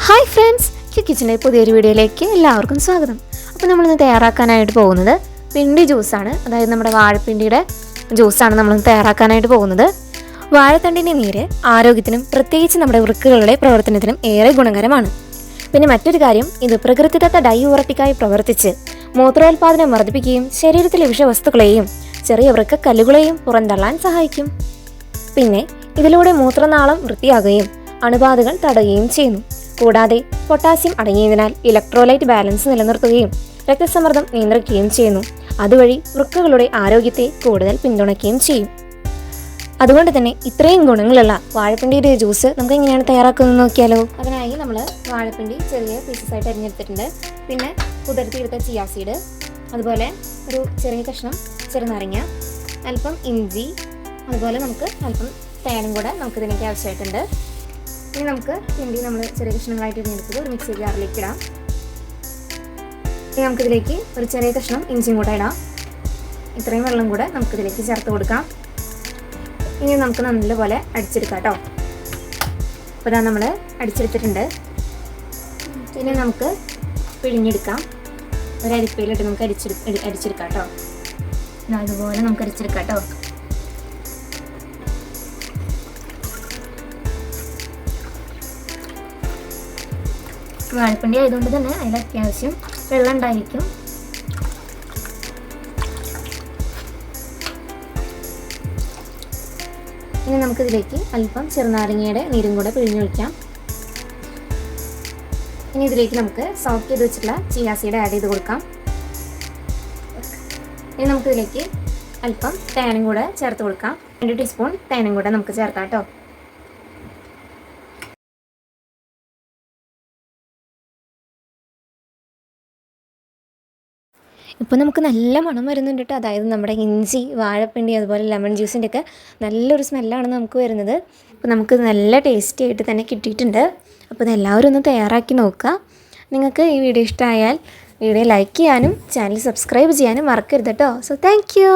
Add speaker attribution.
Speaker 1: Hi friends, കിച്ചണിലെ പുതിയൊരു വീഡിയോയിലേക്ക് എല്ലാവർക്കും സ്വാഗതം. അപ്പോൾ നമ്മളിന്ന് തയ്യാറാക്കാനായിട്ട് പോകുന്നത് പിണ്ടി ജ്യൂസാണ്. അതായത് നമ്മുടെ വാഴപ്പിണ്ടിയുടെ ജ്യൂസാണ് നമ്മൾ തയ്യാറാക്കാനായിട്ട് പോകുന്നത്. വാഴത്തണ്ടിൻ്റെ നീര് ആരോഗ്യത്തിനും പ്രത്യേകിച്ച് നമ്മുടെ വൃക്കകളുടെ പ്രവർത്തനത്തിനും ഏറെ ഗുണകരമാണ്. പിന്നെ മറ്റൊരു കാര്യം, ഇത് പ്രകൃതിദത്ത ഡയൂറട്ടിക്കായി പ്രവർത്തിച്ച് മൂത്രോൽപാദനം വർദ്ധിപ്പിക്കുകയും ശരീരത്തിലെ വിഷവസ്തുക്കളെയും ചെറിയ വൃക്കക്കല്ലുകളെയും പുറന്തള്ളാൻ സഹായിക്കും. പിന്നെ ഇതിലൂടെ മൂത്രനാളം വൃത്തിയാകുകയും അണുബാധകൾ തടയുകയും ചെയ്യുന്നു. കൂടാതെ പൊട്ടാസ്യം അടങ്ങിയതിനാൽ ഇലക്ട്രോലൈറ്റ് ബാലൻസ് നിലനിർത്തുകയും രക്തസമ്മർദ്ദം നിയന്ത്രിക്കുകയും ചെയ്യുന്നു. അതുവഴി വൃക്കകളുടെ ആരോഗ്യത്തെ കൂടുതൽ പിന്തുണയ്ക്കുകയും ചെയ്യും. അതുകൊണ്ട് തന്നെ ഇത്രയും ഗുണങ്ങളുള്ള വാഴപ്പിണ്ടിയുടെ ജ്യൂസ് നമുക്ക് എങ്ങനെയാണ് തയ്യാറാക്കുന്നത് നോക്കിയാലോ. അതിനായി നമ്മൾ വാഴപ്പിണ്ടി ചെറിയ പീസസ് ആയിട്ട് അരിഞ്ഞെടുത്തിട്ടുണ്ട്. പിന്നെ കുതിർത്തിയെടുത്ത ചിയാ സീഡ്, അതുപോലെ ഒരു ചെറിയ കഷ്ണം ചെറുനാരങ്ങ, അല്പം ഇഞ്ചി, അതുപോലെ നമുക്ക് അല്പം തേനും കൂടെ നമുക്കിതിനേക്ക് ആവശ്യമായിട്ടുണ്ട്. ഇനി നമുക്ക് പിണ്ടി നമ്മൾ ചെറിയ കഷ്ണങ്ങളായിട്ട് ഇരിഞ്ഞെടുത്തത് ഒരു മിക്സി ജാറിലേക്ക് ഇടാം. ഇനി നമുക്കിതിലേക്ക് ഒരു ചെറിയ കഷ്ണം ഇഞ്ചിയും കൂടെ ഇടാം. ഇത്രയും വെള്ളം കൂടെ നമുക്കിതിലേക്ക് ചേർത്ത് കൊടുക്കാം. ഇനി നമുക്ക് നല്ലപോലെ അടിച്ചെടുക്കാം കേട്ടോ. അപ്പോൾ ഇതാ നമ്മൾ അടിച്ചെടുത്തിട്ടുണ്ട്. ഇനി നമുക്ക് പിഴിഞ്ഞെടുക്കാം. ഒരു അരിപ്പയിലിട്ട് നമുക്ക് അടിച്ചെടുക്കാം കേട്ടോ. അതുപോലെ നമുക്ക് അടിച്ചെടുക്കാം കേട്ടോ. വാഴപ്പിണ്ടി ആയതുകൊണ്ട് തന്നെ അതിൽ അത്യാവശ്യം വെള്ളം ഉണ്ടായിരിക്കും. ഇനി നമുക്കിതിലേക്ക് അല്പം ചെറുനാരങ്ങയുടെ നീരും കൂടെ പിഴിഞ്ഞൊഴിക്കാം. ഇനി ഇതിലേക്ക് നമുക്ക് സോക്ക് ചെയ്ത് വെച്ചിട്ടുള്ള ചിയാ സീഡ് ആഡ് ചെയ്ത് കൊടുക്കാം. ഇനി നമുക്കിതിലേക്ക് അല്പം തേനും കൂടെ ചേർത്ത് കൊടുക്കാം. 2 ടീസ്പൂൺ തേനും കൂടെ നമുക്ക് ചേർക്കാം കേട്ടോ. ഇപ്പോൾ നമുക്ക് നല്ല മണം വരുന്നുണ്ട് കേട്ടോ. അതായത് നമ്മുടെ ഇഞ്ചി, വാഴപ്പിണ്ടി, അതുപോലെ ലെമൺ ജ്യൂസിൻ്റെ ഒക്കെ നല്ലൊരു സ്മെല്ലാണ് നമുക്ക് വരുന്നത്. അപ്പോൾ നമുക്ക് നല്ല ടേസ്റ്റി ആയിട്ട് തന്നെ കിട്ടിയിട്ടുണ്ട്. അപ്പോൾ ഇതെല്ലാവരും ഒന്ന് തയ്യാറാക്കി നോക്കുക. നിങ്ങൾക്ക് ഈ വീഡിയോ ഇഷ്ടമായാൽ വീഡിയോ ലൈക്ക് ചെയ്യാനും ചാനൽ സബ്സ്ക്രൈബ് ചെയ്യാനും മറക്കരുത് കേട്ടോ. So thank you.